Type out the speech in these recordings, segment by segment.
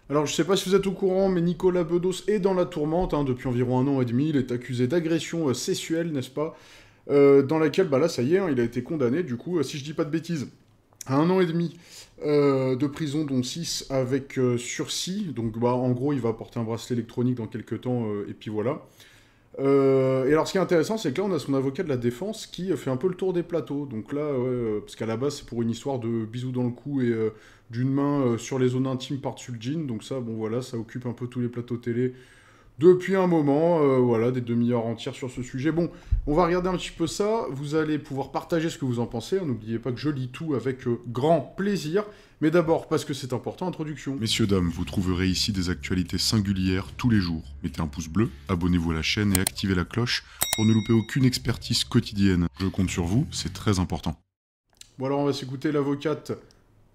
Alors, je sais pas si vous êtes au courant, mais Nicolas Bedos est dans la tourmente, hein, depuis environ 1 an et demi. Il est accusé d'agression sexuelle, n'est-ce pas? Dans laquelle, bah là, ça y est, hein, il a été condamné, du coup, si je dis pas de bêtises, à 1 an et demi de prison, dont 6 avec sursis. Donc, bah, en gros, il va porter un bracelet électronique dans quelques temps, et puis voilà. Et alors, ce qui est intéressant, c'est que là, on a son avocat de la défense qui fait un peu le tour des plateaux. Donc là, ouais, parce qu'à la base, c'est pour une histoire de bisous dans le cou et d'une main sur les zones intimes par-dessus le jean. Donc ça, bon voilà, ça occupe un peu tous les plateaux télé depuis un moment. Voilà, des demi-heures entières sur ce sujet. Bon, on va regarder un petit peu ça. Vous allez pouvoir partager ce que vous en pensez. N'oubliez pas que je lis tout avec grand plaisir. Mais d'abord, parce que c'est important, introduction. Messieurs, dames, vous trouverez ici des actualités singulières tous les jours. Mettez un pouce bleu, abonnez-vous à la chaîne et activez la cloche pour ne louper aucune expertise quotidienne. Je compte sur vous, c'est très important. Bon alors, on va s'écouter l'avocate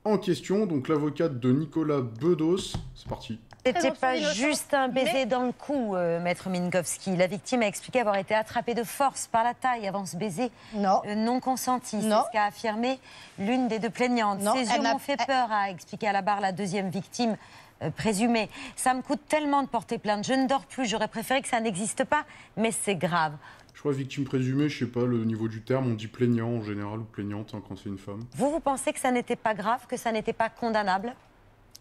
en question, donc l'avocate de Nicolas Bedos. C'est parti. C'était pas juste un baiser dans le cou, maître Minkowski. La victime a expliqué avoir été attrapée de force par la taille avant ce baiser non consenti. C'est ce qu'a affirmé l'une des deux plaignantes. Ces yeux m'ont fait peur, a expliqué à la barre la deuxième victime présumée. Ça me coûte tellement de porter plainte. Je ne dors plus. J'aurais préféré que ça n'existe pas, mais c'est grave. Je crois victime présumée, je sais pas le niveau du terme, on dit plaignant en général ou plaignante hein, quand c'est une femme. Vous pensez que ça n'était pas grave, que ça n'était pas condamnable?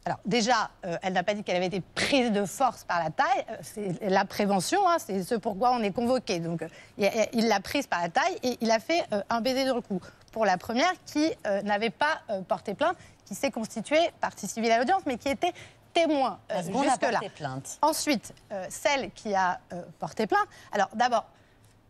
Alors déjà, elle n'a pas dit qu'elle avait été prise de force par la taille. C'est la prévention, hein, c'est ce pourquoi on est convoqué. Donc il l'a prise par la taille et il a fait un baiser dans le cou. Pour la première qui n'avait pas porté plainte, qui s'est constituée partie civile à l'audience, mais qui était témoin jusque-là. Ensuite, celle qui a porté plainte. Alors d'abord,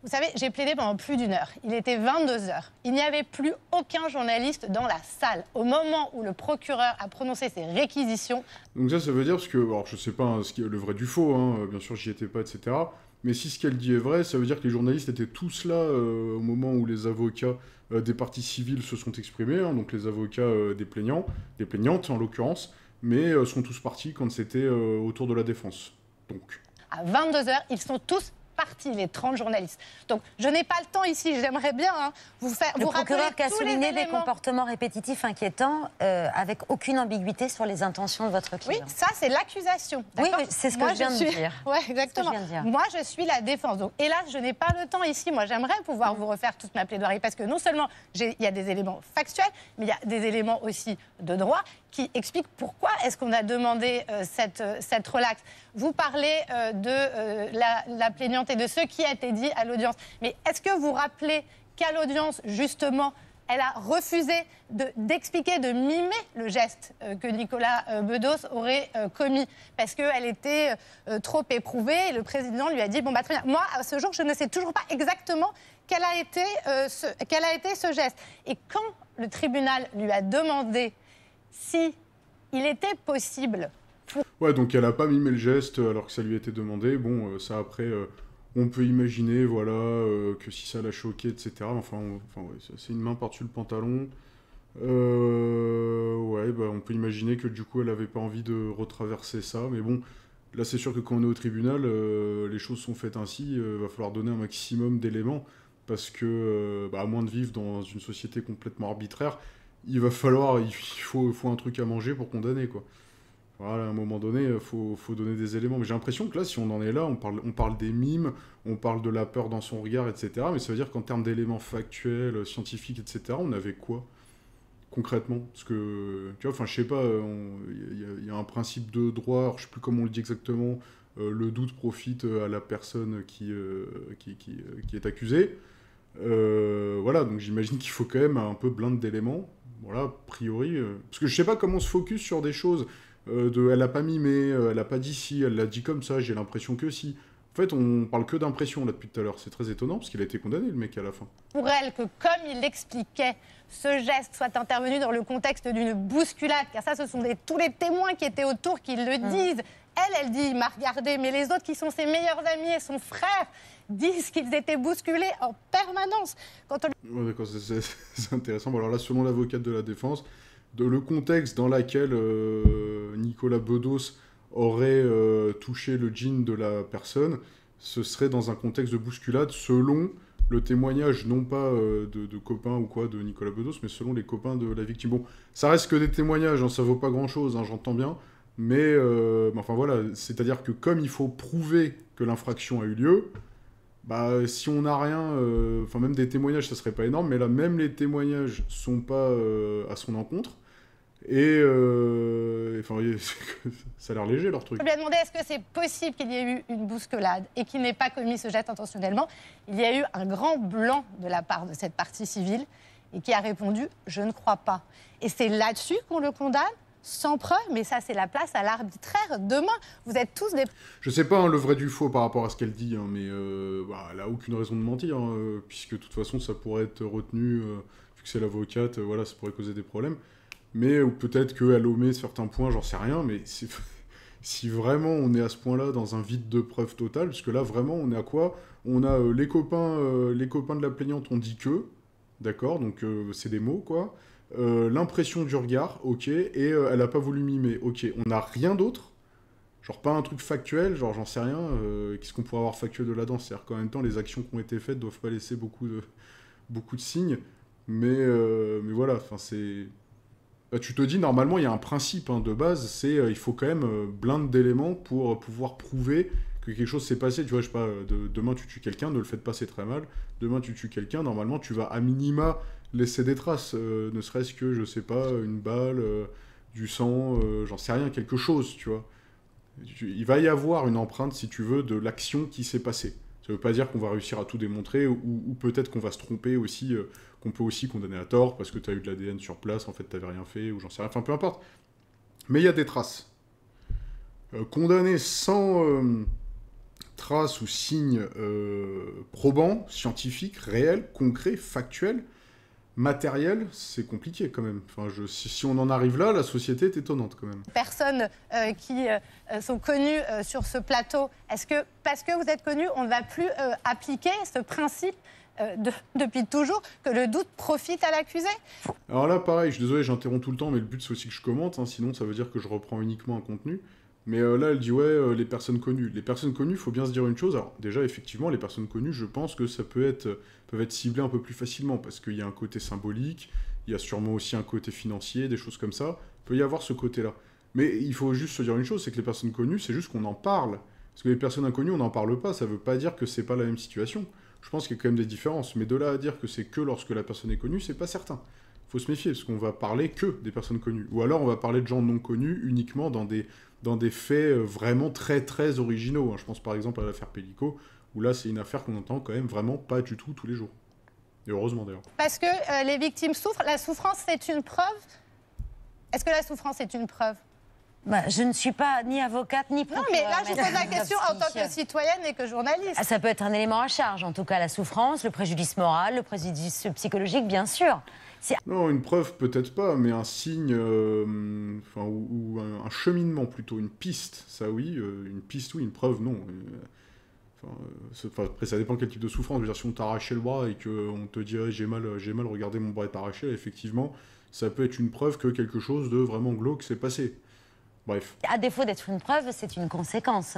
vous savez, j'ai plaidé pendant plus d'1 heure. Il était 22 heures. Il n'y avait plus aucun journaliste dans la salle. Au moment où le procureur a prononcé ses réquisitions... Donc ça veut dire, parce que, alors je sais pas hein, ce qui est le vrai du faux, hein, bien sûr j'y étais pas, etc. Mais si ce qu'elle dit est vrai, ça veut dire que les journalistes étaient tous là au moment où les avocats des parties civiles se sont exprimés, hein, donc les avocats des plaignants, des plaignantes en l'occurrence, mais sont tous partis quand c'était au tour de la défense. Donc... À 22 heures, ils sont tous partis, les 30 journalistes. Donc, je n'ai pas le temps ici, j'aimerais bien vous faire... Le procureur qui a souligné des comportements répétitifs inquiétants avec aucune ambiguïté sur les intentions de votre client. Oui, ça, c'est l'accusation. Oui, c'est ce que je viens de dire. Oui, exactement. Moi, je suis la défense. Donc, hélas, je n'ai pas le temps ici. Moi, j'aimerais pouvoir vous refaire toute ma plaidoirie parce que non seulement il y a des éléments factuels, mais il y a des éléments aussi de droit qui expliquent pourquoi est-ce qu'on a demandé cette relaxe. Vous parlez de la plaignante et de ce qui a été dit à l'audience. Mais est-ce que vous vous rappelez qu'à l'audience, justement, elle a refusé d'expliquer, de mimer le geste que Nicolas Bedos aurait commis parce qu'elle était trop éprouvée et le président lui a dit « Bon, bah très bien, moi, à ce jour, je ne sais toujours pas exactement quel a été ce geste. » Et quand le tribunal lui a demandé si il était possible... Ouais, donc elle a pas mimé le geste alors que ça lui était demandé. Bon, ça après, on peut imaginer, voilà, que si ça l'a choqué, etc. Enfin ouais, c'est une main par-dessus le pantalon. Ouais, bah, on peut imaginer que du coup, elle avait pas envie de retraverser ça. Mais bon, là, c'est sûr que quand on est au tribunal, les choses sont faites ainsi. Va falloir donner un maximum d'éléments parce que, bah, à moins de vivre dans une société complètement arbitraire, il faut un truc à manger pour condamner, quoi. Voilà, à un moment donné, il faut donner des éléments. Mais j'ai l'impression que là, si on en est là, on parle des mimes, on parle de la peur dans son regard, etc. Mais ça veut dire qu'en termes d'éléments factuels, scientifiques, etc., on avait quoi, concrètement? Parce que, tu vois, enfin, je sais pas, il y a un principe de droit, alors, je sais plus comment on le dit exactement, le doute profite à la personne qui est accusée. Voilà, donc j'imagine qu'il faut quand même un peu blinde d'éléments. Voilà, a priori. Parce que je sais pas comment on se focus sur des choses. Elle a pas mimé, elle a pas dit si, elle l'a dit comme ça, j'ai l'impression que si. En fait, on parle que d'impression là depuis tout à l'heure. C'est très étonnant parce qu'il a été condamné, le mec, à la fin. Pour elle, que comme il l'expliquait, ce geste soit intervenu dans le contexte d'une bousculade, car ça, ce sont tous les témoins qui étaient autour qui le disent. Elle dit, il m'a regardé, mais les autres qui sont ses meilleurs amis et son frère disent qu'ils étaient bousculés en permanence. Ouais, d'accord, c'est intéressant. Bon, alors là, selon l'avocate de la défense, le contexte dans lequel Nicolas Bedos aurait touché le jean de la personne, ce serait dans un contexte de bousculade selon le témoignage, non pas de copains ou quoi de Nicolas Bedos, mais selon les copains de la victime. Bon, ça reste que des témoignages, hein, ça vaut pas grand-chose, hein, j'entends bien, Mais, enfin voilà, c'est-à-dire que comme il faut prouver que l'infraction a eu lieu, bah, si on n'a rien, enfin même des témoignages, ça serait pas énorme, mais là, même les témoignages sont pas à son encontre. Et enfin, ça a l'air léger leur truc. Je lui ai demandé est-ce que c'est possible qu'il y ait eu une bousculade et qu'il n'ait pas commis ce geste intentionnellement. Il y a eu un grand blanc de la part de cette partie civile et qui a répondu je ne crois pas. Et c'est là-dessus qu'on le condamne sans preuve, mais ça c'est la place à l'arbitraire. Demain, vous êtes tous des... Je sais pas le vrai du faux par rapport à ce qu'elle dit, hein, mais bah, elle a aucune raison de mentir, hein, puisque de toute façon ça pourrait être retenu, vu que c'est l'avocate, voilà, ça pourrait causer des problèmes. Mais ou peut-être qu'elle omet certains points, j'en sais rien, mais si vraiment on est à ce point-là dans un vide de preuve total, parce que là vraiment on est à quoi? On a les copains de la plaignante ont dit que, d'accord, donc c'est des mots quoi. L'impression du regard, ok, et elle a pas voulu mimer, ok. On n'a rien d'autre, genre pas un truc factuel, genre j'en sais rien, qu'est-ce qu'on pourrait avoir factuel de là-dedans? C'est-à-dire qu'en même temps, les actions qui ont été faites doivent pas laisser beaucoup de signes, mais voilà, enfin c'est... Bah, tu te dis, normalement, il y a un principe hein, de base, c'est il faut quand même blinde d'éléments pour pouvoir prouver que quelque chose s'est passé. Tu vois, je sais pas, demain tu tues quelqu'un, ne le faites pas, c'est très mal. Demain tu tues quelqu'un, normalement tu vas à minima laisser des traces, ne serait-ce que, je sais pas, une balle, du sang, j'en sais rien, quelque chose, tu vois. Il va y avoir une empreinte, si tu veux, de l'action qui s'est passée. Ça veut pas dire qu'on va réussir à tout démontrer, ou peut-être qu'on va se tromper aussi, qu'on peut aussi condamner à tort, parce que tu as eu de l'ADN sur place, en fait t'avais rien fait, ou j'en sais rien, enfin peu importe. Mais il y a des traces. Condamner sans traces ou signes probants, scientifiques, réels, concrets, factuels, matériels, c'est compliqué quand même. Enfin, si on en arrive là, la société est étonnante quand même. Personnes qui sont connues sur ce plateau, est-ce que parce que vous êtes connus, on ne va plus appliquer ce principe depuis toujours, que le doute profite à l'accusé? Alors là, pareil, je suis désolé, j'interromps tout le temps, mais le but c'est aussi que je commente, hein, sinon ça veut dire que je reprends uniquement un contenu. Mais là, elle dit, ouais, les personnes connues. Les personnes connues, il faut bien se dire une chose. Alors, déjà, effectivement, les personnes connues, je pense que ça peuvent être ciblées un peu plus facilement, parce qu'il y a un côté symbolique, il y a sûrement aussi un côté financier, des choses comme ça. Il peut y avoir ce côté-là. Mais il faut juste se dire une chose, c'est que les personnes connues, c'est juste qu'on en parle. Parce que les personnes inconnues, on n'en parle pas, ça veut pas dire que c'est pas la même situation. Je pense qu'il y a quand même des différences. Mais de là à dire que c'est que lorsque la personne est connue, c'est pas certain. Faut se méfier, parce qu'on va parler que des personnes connues. Ou alors on va parler de gens non connus uniquement dans des faits vraiment très très originaux. Je pense par exemple à l'affaire Pellico, où là c'est une affaire qu'on entend quand même vraiment pas du tout tous les jours. Et heureusement d'ailleurs. Parce que les victimes souffrent, la souffrance c'est une preuve? Est-ce que la souffrance est une preuve? Bah, je ne suis pas ni avocate ni procureur. Non, mais là, je pose la question en tant que citoyenne et que journaliste. Ah, ça peut être un élément à charge, en tout cas la souffrance, le préjudice moral, le préjudice psychologique, bien sûr. Non, une preuve peut-être pas, mais un signe, ou un cheminement plutôt, une piste, ça oui, une piste oui, une preuve non. Après ça dépend quel type de souffrance. Je veux dire, si on t'a arraché le bras et qu'on te dit j'ai mal, regardez mon bras est arraché, effectivement, ça peut être une preuve que quelque chose de vraiment glauque s'est passé. Bref. À défaut d'être une preuve, c'est une conséquence.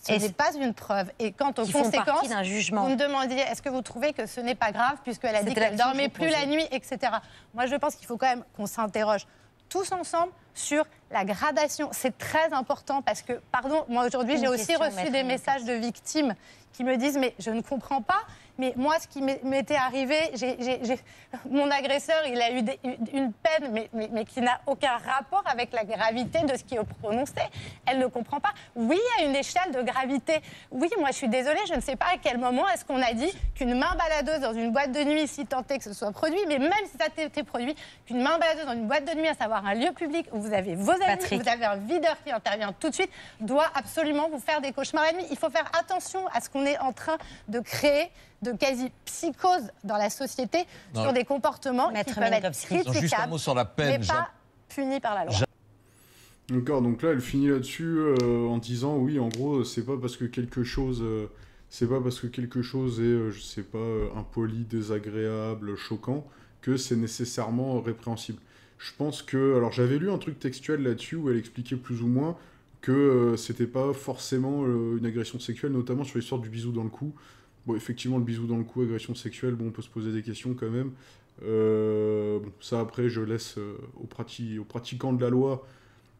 Ce n'est pas une preuve. Et quant aux conséquences, d'un jugement. Vous me demandiez, est-ce que vous trouvez que ce n'est pas grave, puisqu'elle a dit qu'elle ne dormait plus la nuit, etc. Moi, je pense qu'il faut quand même qu'on s'interroge tous ensemble sur la gradation. C'est très important parce que, pardon, moi aujourd'hui, j'ai aussi reçu des messages de victimes qui me disent « mais je ne comprends pas ». Mais moi, ce qui m'était arrivé, mon agresseur, il a eu une peine, mais qui n'a aucun rapport avec la gravité de ce qui est prononcé. Elle ne comprend pas. Oui, il y a une échelle de gravité. Oui, moi, je suis désolée, je ne sais pas à quel moment est-ce qu'on a dit qu'une main baladeuse dans une boîte de nuit, si tant est que ce soit produit, mais même si ça a été produit, qu'une main baladeuse dans une boîte de nuit, à savoir un lieu public où vous avez vos amis, vous avez un videur qui intervient tout de suite, doit absolument vous faire des cauchemars la nuit. Il faut faire attention à ce qu'on est en train de créer de quasi-psychose dans la société sur des comportements qui peuvent être critiquables, juste un mot sur la peine, mais pas punis par la loi. D'accord, donc là, elle finit là-dessus en disant, oui, en gros, c'est pas parce que quelque chose est, je sais pas, impoli, désagréable, choquant, que c'est nécessairement répréhensible. Je pense que... Alors, j'avais lu un truc textuel là-dessus où elle expliquait plus ou moins que c'était pas forcément une agression sexuelle, notamment sur l'histoire du bisou dans le cou. Bon, effectivement, le bisou dans le cou, agression sexuelle, bon, on peut se poser des questions quand même. Bon, ça, après, je laisse aux pratiquants de la loi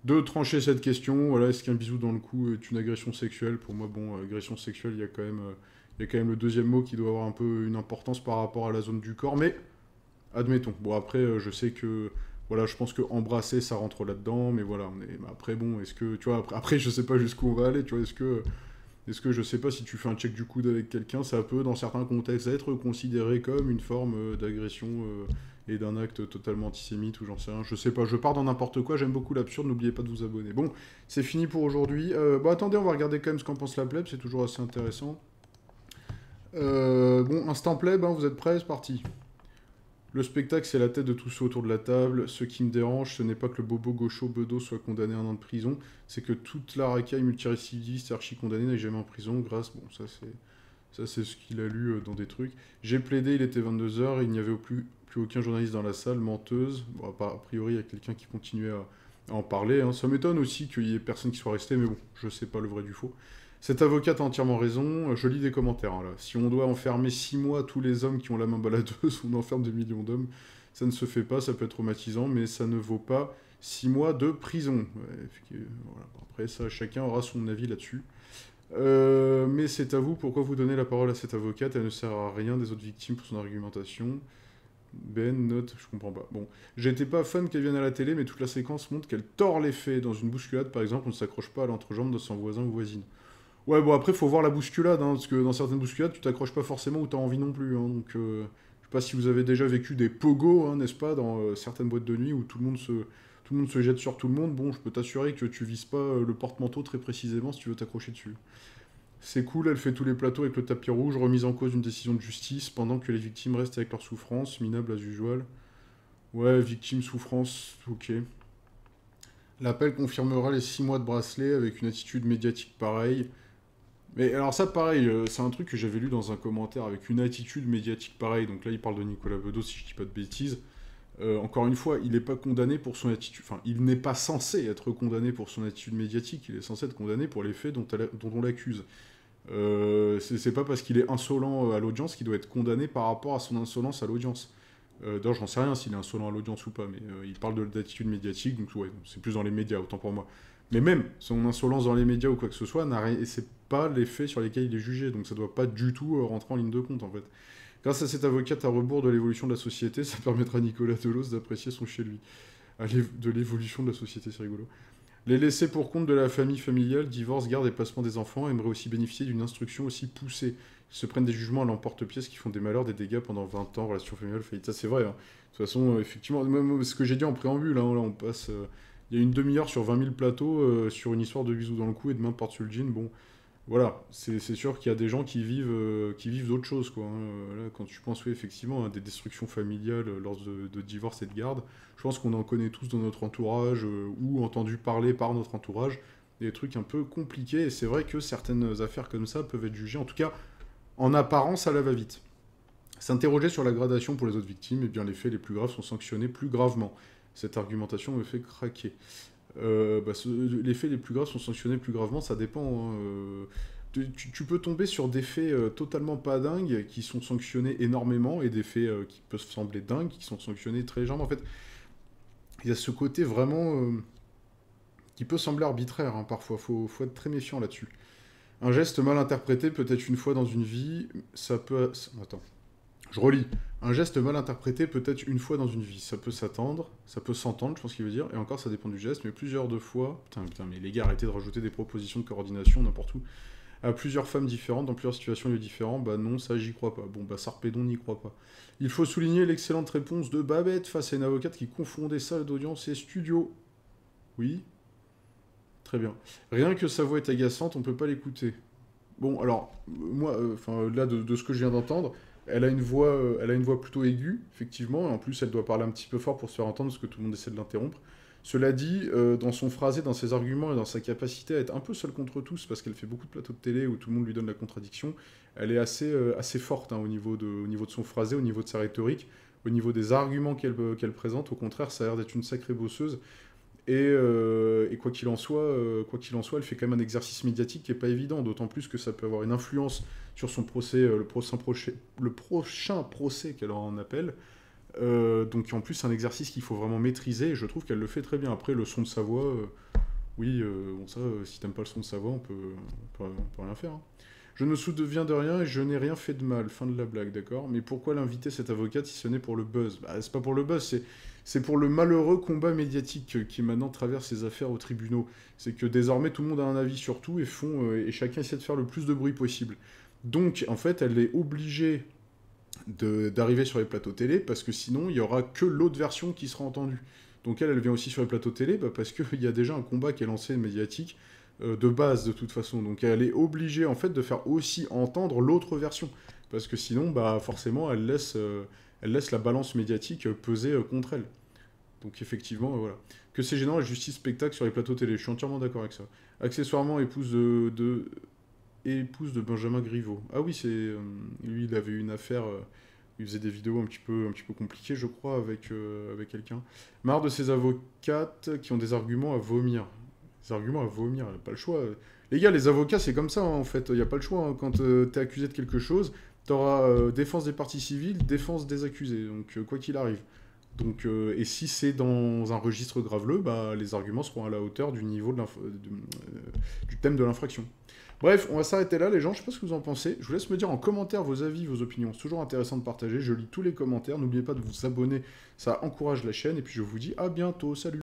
de trancher cette question. Voilà, est-ce qu'un bisou dans le cou est une agression sexuelle? Pour moi, bon, agression sexuelle, il y a quand même le deuxième mot qui doit avoir un peu une importance par rapport à la zone du corps, mais admettons. Bon, après, je sais que, voilà, je pense que embrasser, ça rentre là-dedans, mais voilà, après, bon, est-ce que, tu vois, après, je sais pas jusqu'où on va aller, tu vois, est-ce que je sais pas si tu fais un check du coude avec quelqu'un, ça peut, dans certains contextes, être considéré comme une forme d'agression et d'un acte totalement antisémite, ou j'en sais rien, je sais pas, je pars dans n'importe quoi, j'aime beaucoup l'absurde, n'oubliez pas de vous abonner. Bon, c'est fini pour aujourd'hui. Bon, attendez, on va regarder quand même ce qu'en pense la plèbe, c'est toujours assez intéressant. Bon, instant plèbe, hein, vous êtes prêts? C'est parti. Le spectacle, c'est la tête de tous ceux autour de la table. Ce qui me dérange, ce n'est pas que le bobo gaucho Bedos soit condamné à 1 an de prison, c'est que toute la racaille multirécidiviste et archi-condamnée n'est jamais en prison grâce... Bon, ça c'est ce qu'il a lu dans des trucs. J'ai plaidé, il était 22h, il n'y avait plus aucun journaliste dans la salle, menteuse. Bon, a priori, il y a quelqu'un qui continuait à en parler. Hein. Ça m'étonne aussi qu'il y ait personne qui soit resté, mais bon, je sais pas le vrai du faux. Cette avocate a entièrement raison, je lis des commentaires, hein, là. Si on doit enfermer 6 mois tous les hommes qui ont la main baladeuse, on enferme des millions d'hommes. Ça ne se fait pas, ça peut être traumatisant, mais ça ne vaut pas 6 mois de prison. Ouais, voilà. Après, ça, chacun aura son avis là-dessus. Mais c'est à vous, pourquoi vous donnez la parole à cette avocate? Elle ne sert à rien des autres victimes pour son argumentation. Ben, note, je comprends pas. Bon, j'étais pas fan qu'elle vienne à la télé, mais toute la séquence montre qu'elle tord les faits. Dans une bousculade, par exemple, on ne s'accroche pas à l'entrejambe de son voisin ou voisine. Ouais, bon, après, faut voir la bousculade, hein, parce que dans certaines bousculades, tu t'accroches pas forcément où t'as envie non plus. Hein, donc, je sais pas si vous avez déjà vécu des pogos, hein, n'est-ce pas, dans certaines boîtes de nuit où tout le monde se jette sur tout le monde. Bon, je peux t'assurer que tu vises pas le porte-manteau très précisément si tu veux t'accrocher dessus. C'est cool, elle fait tous les plateaux avec le tapis rouge, remise en cause d'une décision de justice, pendant que les victimes restent avec leur souffrance, minable as usual. Ouais, victime, souffrance, ok. L'appel confirmera les 6 mois de bracelet avec une attitude médiatique pareille. Mais alors ça, pareil, c'est un truc que j'avais lu dans un commentaire, avec une attitude médiatique pareille. Donc là, il parle de Nicolas Bedos, si je dis pas de bêtises. Encore une fois, il n'est pas condamné pour son attitude... Enfin, il n'est pas censé être condamné pour son attitude médiatique. Il est censé être condamné pour les faits dont on l'accuse. C'est pas parce qu'il est insolent à l'audience qu'il doit être condamné par rapport à son insolence à l'audience. D'ailleurs, j'en sais rien s'il est insolent à l'audience ou pas, mais il parle d'attitude médiatique, donc ouais, c'est plus dans les médias, autant pour moi. Mais même son insolence dans les médias ou quoi que ce soit, c'est pas les faits sur lesquels il est jugé, donc ça doit pas du tout rentrer en ligne de compte en fait. Grâce à cette avocate à rebours de l'évolution de la société, ça permettra à Nicolas Delos d'apprécier son chez lui. De l'évolution de la société, c'est rigolo. Les laissés pour compte de la famille familiale, divorce, garde et placement des enfants aimeraient aussi bénéficier d'une instruction aussi poussée. Ils se prennent des jugements à l'emporte-pièce qui font des malheurs, des dégâts pendant 20 ans, relation familiale, faillite. Ça, c'est vrai. Hein. De toute façon, effectivement, même ce que j'ai dit en préambule, hein, là, on passe... il y a une demi-heure sur 20 000 plateaux sur une histoire de bisous dans le cou et de main par-dessus le jean. Bon, voilà, c'est sûr qu'il y a des gens qui vivent d'autres choses, quoi. Hein. Là, quand tu penses, oui, effectivement, à des destructions familiales lors de divorce et de garde, je pense qu'on en connaît tous dans notre entourage ou entendu parler par notre entourage, des trucs un peu compliqués. Et c'est vrai que certaines affaires comme ça peuvent être jugées, en tout cas, en apparence, à la va-vite. S'interroger sur la gradation pour les autres victimes, eh bien, les faits les plus graves sont sanctionnés plus gravement. Cette argumentation me fait craquer. Les faits les plus graves sont sanctionnés plus gravement, ça dépend. Hein, tu peux tomber sur des faits totalement pas dingues qui sont sanctionnés énormément et des faits qui peuvent sembler dingues qui sont sanctionnés très légèrement. En fait, il y a ce côté vraiment qui peut sembler arbitraire hein, parfois. Faut être très méfiant là-dessus. Un geste mal interprété peut-être une fois dans une vie, ça peut... Attends. Je relis. Un geste mal interprété peut-être une fois dans une vie. Ça peut s'entendre, je pense qu'il veut dire, et encore ça dépend du geste, mais plusieurs de fois... Putain, mais les gars, arrêtez de rajouter des propositions de coordination n'importe où. À plusieurs femmes différentes, dans plusieurs situations et lieux différents, bah non, ça j'y crois pas. Bon, bah Sarpédon n'y croit pas. Il faut souligner l'excellente réponse de Babette face à une avocate qui confondait salle d'audience et studio. Oui. Très bien. Rien que sa voix est agaçante, on peut pas l'écouter. Bon, alors, moi, là, de ce que je viens d'entendre... Elle a une voix plutôt aiguë, effectivement, et en plus elle doit parler un petit peu fort pour se faire entendre parce que tout le monde essaie de l'interrompre. Cela dit, dans son phrasé, dans ses arguments et dans sa capacité à être un peu seule contre tous, parce qu'elle fait beaucoup de plateaux de télé où tout le monde lui donne la contradiction, elle est assez forte hein, au niveau de son phrasé, au niveau de sa rhétorique, au niveau des arguments qu'elle présente. Au contraire, ça a l'air d'être une sacrée bosseuse. Et quoi qu'il en soit, elle fait quand même un exercice médiatique qui n'est pas évident, d'autant plus que ça peut avoir une influence sur son procès, le prochain procès qu'elle en appelle. Donc en plus, c'est un exercice qu'il faut vraiment maîtriser, et je trouve qu'elle le fait très bien. Après, le son de sa voix, oui, bon ça, si t'aimes pas le son de sa voix, on peut rien faire, hein. Je ne me souviens de rien et je n'ai rien fait de mal. Fin de la blague, d'accord? Mais pourquoi l'inviter, cette avocate, si ce n'est pour le buzz? Bah, c'est pas pour le buzz, c'est pour le malheureux combat médiatique qui maintenant traverse ces affaires aux tribunaux. C'est que désormais, tout le monde a un avis sur tout et chacun essaie de faire le plus de bruit possible. Donc, en fait, elle est obligée d'arriver sur les plateaux télé, parce que sinon, il y aura que l'autre version qui sera entendue. Donc elle vient aussi sur les plateaux télé, parce qu'il y a déjà un combat qui est lancé médiatique, de base, de toute façon. Donc elle est obligée, en fait, de faire aussi entendre l'autre version. Parce que sinon, forcément, elle laisse la balance médiatique peser contre elle. Donc effectivement, voilà. Que c'est gênant, la justice spectacle sur les plateaux télé. Je suis entièrement d'accord avec ça. Accessoirement, épouse de Benjamin Griveaux. Ah oui, lui, il avait une affaire... il faisait des vidéos un petit peu compliquées, je crois, avec quelqu'un. Marre de ces avocates qui ont des arguments à vomir. Des arguments à vomir, elle n'a pas le choix. Les gars, les avocats, c'est comme ça, hein, en fait. Il n'y a pas le choix, hein. Quand t'es accusé de quelque chose, t'auras défense des parties civiles, défense des accusés. Donc, quoi qu'il arrive. Donc, et si c'est dans un registre graveleux, les arguments seront à la hauteur du niveau du thème de l'infraction. Bref, on va s'arrêter là, les gens. Je sais pas ce que vous en pensez. Je vous laisse me dire en commentaire vos avis, vos opinions. C'est toujours intéressant de partager. Je lis tous les commentaires. N'oubliez pas de vous abonner. Ça encourage la chaîne. Et puis, je vous dis à bientôt. Salut!